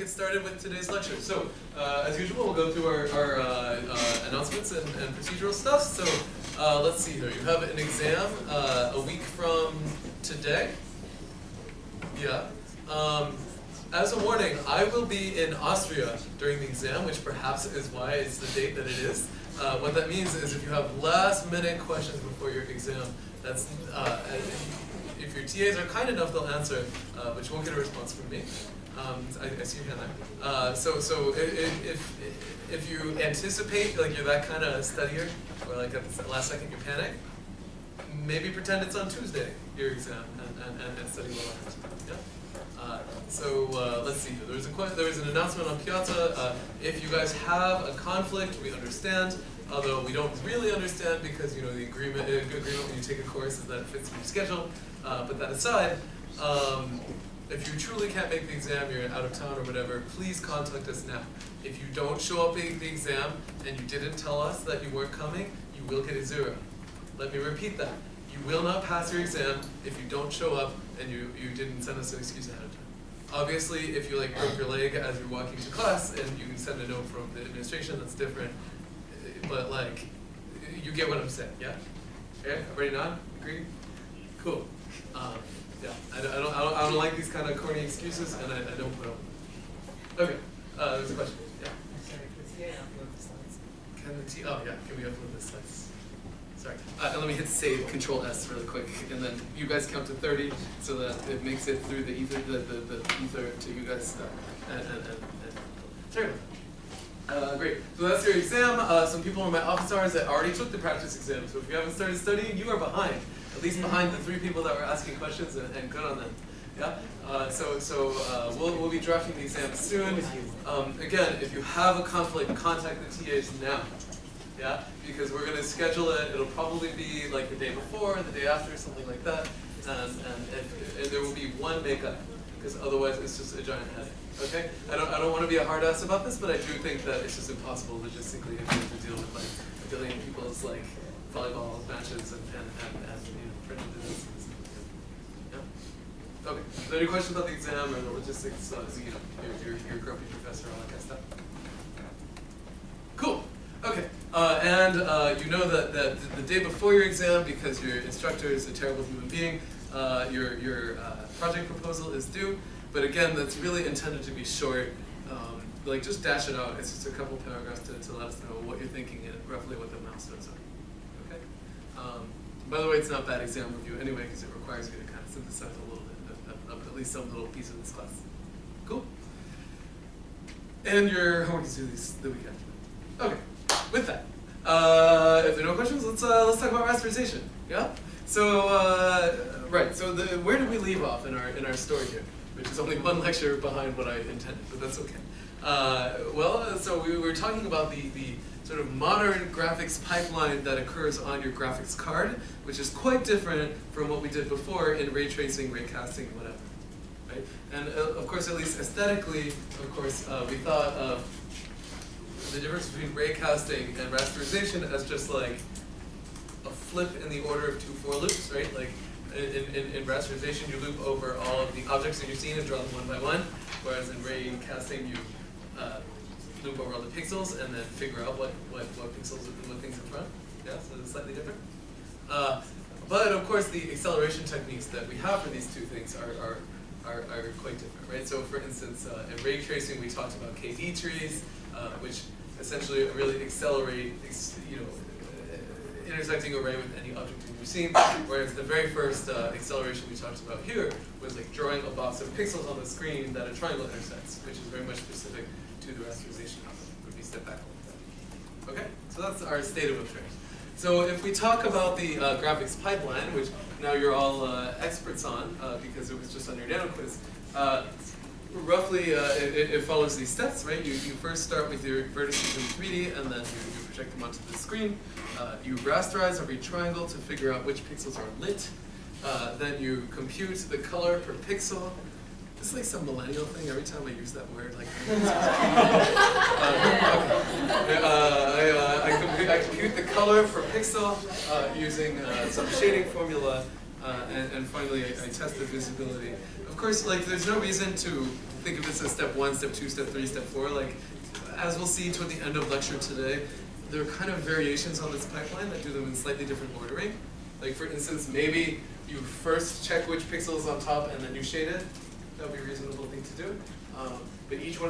get started with today's lecture. So, as usual, we'll go through our announcements and procedural stuff. So, let's see here. You have an exam a week from today. Yeah. As a warning, I will be in Austria during the exam, which perhaps is why it's the date that it is. What that means is if you have last-minute questions before your exam, that's if your TAs are kind enough, they'll answer, but you won't get a response from me. I see your hand there. So if you anticipate, like you're that kind of studier, or like at the last second you panic, maybe pretend it's on Tuesday, your exam, and study well ahead. Yeah? Let's see here. There was an announcement on Piazza. If you guys have a conflict, we understand. Although we don't really understand because the agreement when you take a course is that it fits your schedule. But that aside, if you truly can't make the exam, you're out of town or whatever, please contact us now. If you don't show up at the exam and you didn't tell us that you weren't coming, you will get a 0. Let me repeat that. You will not pass your exam if you don't show up and you didn't send us an excuse ahead of time. Obviously, if you broke your leg as you're walking to class and you can send a note from the administration, that's different. But you get what I'm saying, yeah? Okay, everybody nod? Agree? Cool. Yeah, I don't like these kind of corny excuses, and I don't put up with them. Okay, there's a question. Yeah. Sorry, can the TA upload the slides? Can we upload the slides? Sorry. And let me hit save, Control S really quick, and then you guys count to 30 so that it makes it through the ether, the ether to you guys. Sorry. Great. So that's your exam. Some people in my office hours that already took the practice exam. So if you haven't started studying, you are behind. At least behind the 3 people that were asking questions, and good on them. Yeah. We'll be drafting the exam soon. Again, if you have a conflict, contact the TAs now. Yeah. Because we're going to schedule it. It'll probably be like the day before, the day after, something like that. And there will be one makeup, because otherwise it's just a giant headache. Okay? I don't want to be a hard ass about this, but I do think that it's just impossible logistically if you have to deal with a billion people's volleyball matches and prejudices. Yeah. Okay. Is there any questions about the exam or the logistics? Your grumpy professor, all that kind of stuff. Cool. Okay. You know that the day before your exam, because your instructor is a terrible human being, your project proposal is due. But again, that's really intended to be short. Just dash it out. It's just a couple paragraphs to let us know what you're thinking and roughly what the milestones are. Okay. By the way, it's not bad exam review anyway because it requires you to kind of synthesize a little bit of at least some little piece of this class. Cool. And your homework is due the weekend. Okay. With that, if there are no questions, let's talk about rasterization. Yeah. So right. So where did we leave off in our story here? Which is only one lecture behind what I intended, but that's okay. So we were talking about the sort of modern graphics pipeline that occurs on your graphics card, which is quite different from what we did before in ray tracing, ray casting, whatever. Right? And of course, at least aesthetically, of course, we thought of the difference between ray casting and rasterization as just like a flip in the order of 2 for loops, right? In rasterization, you loop over all of the objects in your scene and draw them one by one, whereas in ray casting, you loop over all the pixels and then figure out what pixels and what things in front. Yeah, so it's slightly different. But of course, the acceleration techniques that we have for these two things are quite different, right? So for instance, in ray tracing, we talked about KD trees, which essentially really accelerate, intersecting array with any object in your scene, whereas the very first acceleration we talked about here was drawing a box of pixels on the screen that a triangle intersects, which is very much specific to the rasterization algorithm. If we step back a little bit. Okay, so that's our state of affairs. So if we talk about the graphics pipeline, which now you're all experts on because it was just on your nano quiz, roughly it follows these steps, right? You first start with your vertices in 3D and then you project them onto the screen. You rasterize every triangle to figure out which pixels are lit. Then you compute the color per pixel. This is some millennial thing. Every time I use that word, I compute the color per pixel using some shading formula. And finally, I tested visibility. Of course, like, there's no reason to think of this as step 1, step 2, step 3, step 4. Like, as we'll see toward the end of lecture today, there are kind of variations on this pipeline that do them in slightly different ordering. Like, for instance, maybe you first check which pixel is on top and then you shade it. That would be a reasonable thing to do. But each one